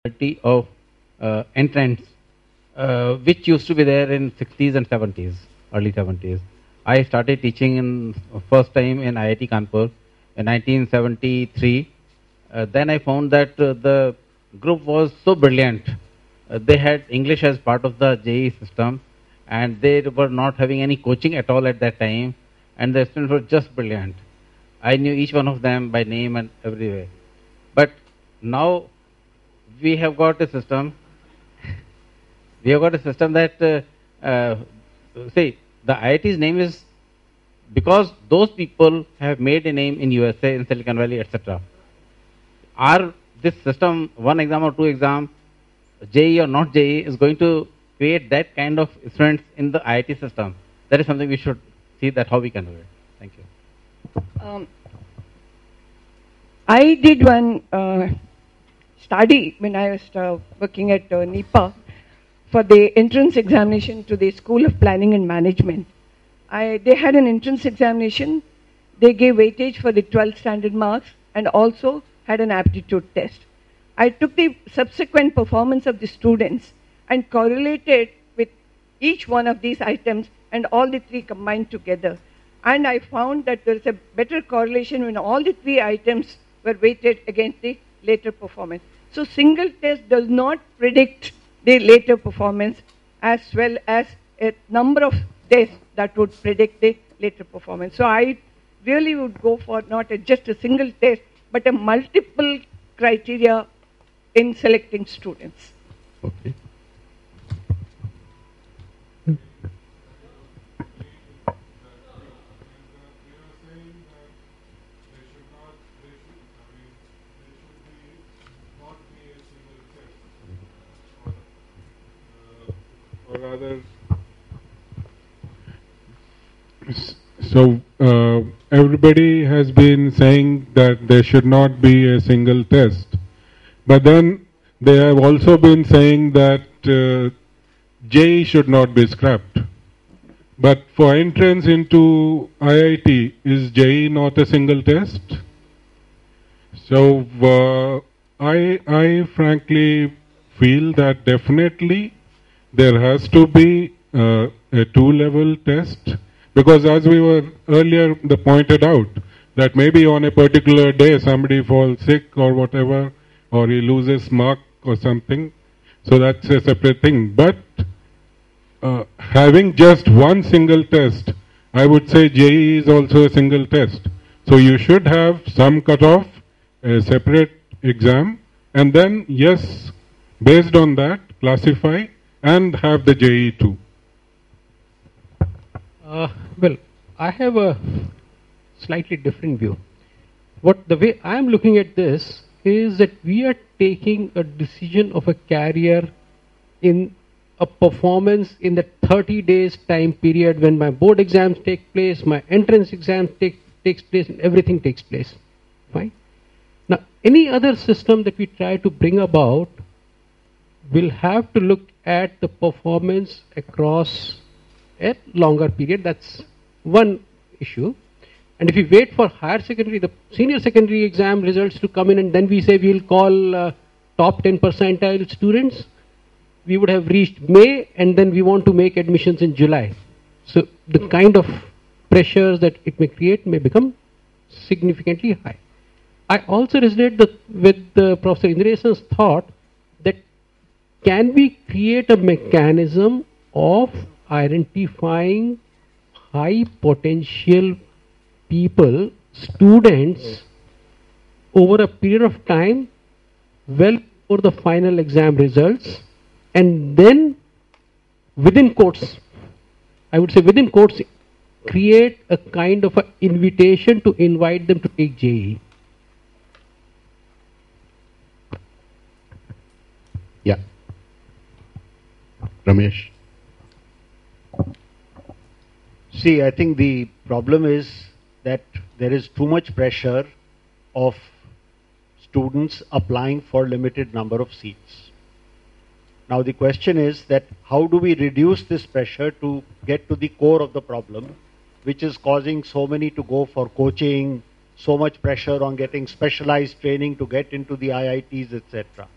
of entrants, which used to be there in 60s and 70s, early 70s. I started teaching in first time in IIT Kanpur in 1973. Then I found that the group was so brilliant. They had English as part of the JEE system, and they were not having any coaching at all at that time, and the students were just brilliant. I knew each one of them by name and everywhere. But now we have got a system. We have got a system that, say, the IIT's name is because those people have made a name in USA, in Silicon Valley, etc. Are this system, one exam or two exam, JEE or not JEE, is going to create that kind of students in the IIT system? That is something we should see that how we can do it. Thank you. I did one study when I was working at NIPA for the entrance examination to the School of Planning and Management. They had an entrance examination. They gave weightage for the 12th standard marks and also had an aptitude test. I took the subsequent performance of the students and correlated with each one of these items and all the three combined together. And I found that there is a better correlation when all the three items were weighted against the later performance. So single test does not predict the later performance as well as a number of tests that would predict the later performance. So I really would go for not just a single test, but a multiple criteria in selecting students. Okay. Or rather, so everybody has been saying that there should not be a single test, but then they have also been saying that JEE should not be scrapped. But for entrance into IIT, is JEE not a single test? So I frankly feel that definitely there has to be a two-level test, because as we were earlier pointed out, that maybe on a particular day somebody falls sick or whatever, or he loses mark or something, so that's a separate thing. But having just one single test, I would say JEE is also a single test. So you should have some cutoff, a separate exam, and then yes, based on that, classify and have the JEE too. Well, I have a slightly different view. The way I am looking at this is that we are taking a decision of a carrier in a performance in the 30 days time period when my board exams take place, my entrance exams takes place, and everything takes place. Fine. Now, any other system that we try to bring about will have to look at the performance across a longer period. That's one issue. And if we wait for higher secondary, the senior secondary exam results to come in, and then we say we'll call top 10 percentile students, we would have reached May, and then we want to make admissions in July. So the kind of pressures that it may create may become significantly high. I also resonate with Professor Indiresan's thought that can we create a mechanism of identifying high potential people, students, over a period of time, well before the final exam results, and then within quotes, I would say within quotes, create a kind of an invitation to invite them to take JEE. Yeah. Ramesh. See, I think the problem is that there is too much pressure of students applying for limited number of seats. Now the question is that how do we reduce this pressure to get to the core of the problem, which is causing so many to go for coaching, so much pressure on getting specialized training to get into the IITs, etc.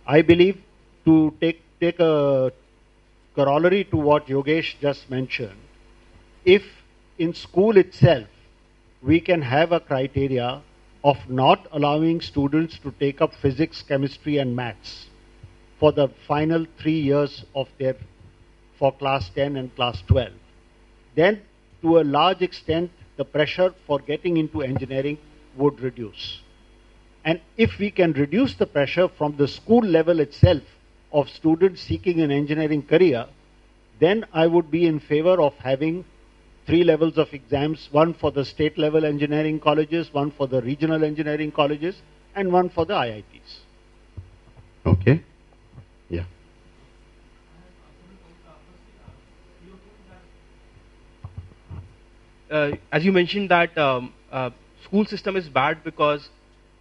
I believe to take a corollary to what Yogesh just mentioned, if in school itself we can have a criteria of not allowing students to take up physics, chemistry and maths for the final 3 years of their, for class 10 and class 12, then to a large extent the pressure for getting into engineering would reduce. And if we can reduce the pressure from the school level itself of students seeking an engineering career, then I would be in favor of having 3 levels of exams, one for the state level engineering colleges, one for the regional engineering colleges, and one for the IITs. Okay. Yeah. As you mentioned that school system is bad because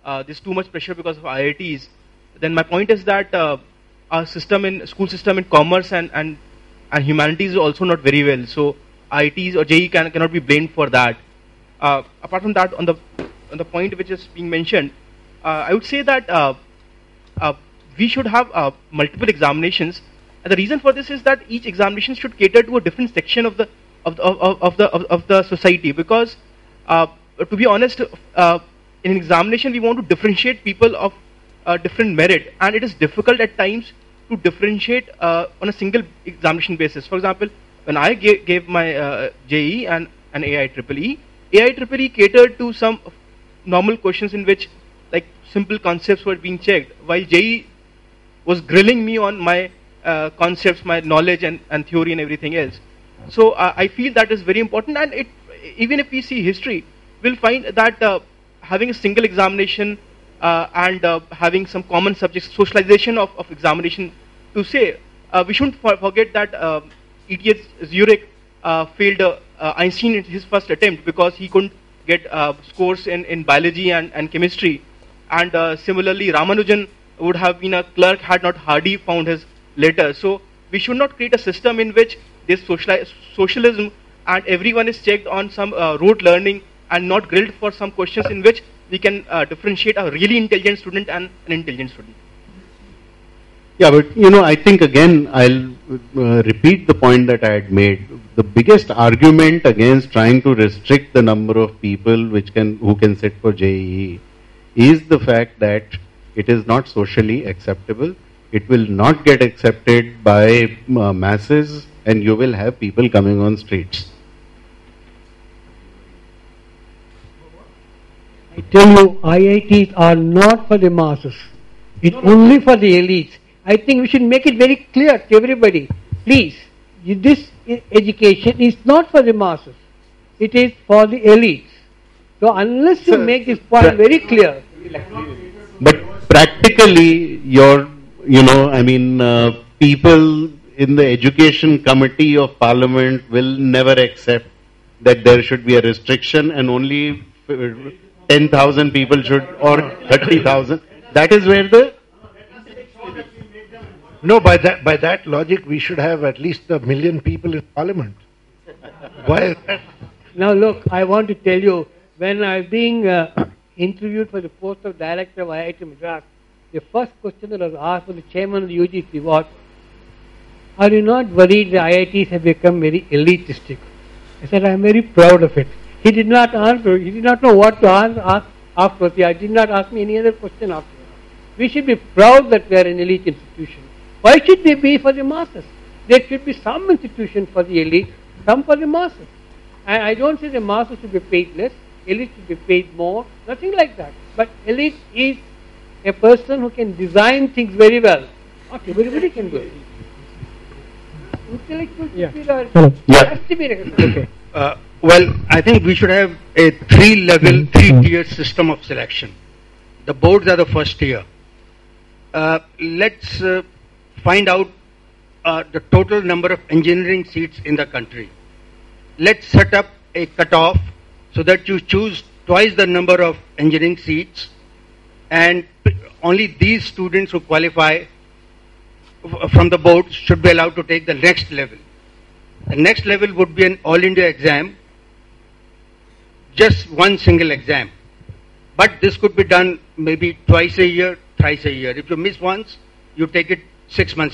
there's too much pressure because of IITs, then my point is that our school system in commerce and humanities is also not very well. So IITs or JEE cannot be blamed for that. Apart from that, on the point which is being mentioned, I would say that we should have multiple examinations. And the reason for this is that each examination should cater to a different section of the society. Because to be honest, in an examination we want to differentiate people of different merit, and it is difficult at times to differentiate on a single examination basis. For example, when I gave my JEE and AIEEE, AIEEE catered to some normal questions in which like simple concepts were being checked, while JEE was grilling me on my concepts, my knowledge and theory and everything else. So I feel that is very important, and even if we see history, we'll find that having a single examination and having some common subjects, socialization of examination, to say, we shouldn't forget that IIT-JEE failed Einstein in his first attempt because he couldn't get scores in biology and chemistry. And similarly, Ramanujan would have been a clerk had not Hardy found his letter. So we should not create a system in which there's socialism and everyone is checked on some rote learning and not grilled for some questions in which we can differentiate a really intelligent student and an intelligent student. Yeah, but I think again I'll repeat the point that I had made. The biggest argument against trying to restrict the number of people who can sit for JEE is the fact that it is not socially acceptable. It will not get accepted by masses, and you will have people coming on streets. I tell you, IITs are not for the masses. It's only for the elites. I think we should make it very clear to everybody. Please, this education is not for the masses. It is for the elites. So unless you make this point very clear. But practically, people in the education committee of parliament will never accept that there should be a restriction and only 10,000 people should, or 30,000. That is where the... No, by that logic, we should have at least 1 million people in parliament. Why is that? Now look, I want to tell you, when I was being interviewed for the post of director of IIT Madras, the first question that was asked from the chairman of the UGC was, are you not worried the IITs have become very elitistic? I said, I am very proud of it. He did not answer. He did not know what to ask afterwards. He did not ask me any other question afterwards. We should be proud that we are an elite institution. Why should they be for the masses? There should be some institution for the elite, some for the masses. And I don't say the masses should be paid less, elite should be paid more, nothing like that. But elite is a person who can design things very well. Not everybody can do it. Intellectual people has to be recognized. Okay. Well, I think we should have a three-tier system of selection. The boards are the first tier. Let's find out the total number of engineering seats in the country. Let's set up a cutoff so that you choose twice the number of engineering seats, and only these students who qualify from the board should be allowed to take the next level. The next level would be an all India exam, just one single exam. But this could be done maybe twice a year, thrice a year. If you miss once, you take it 6 months.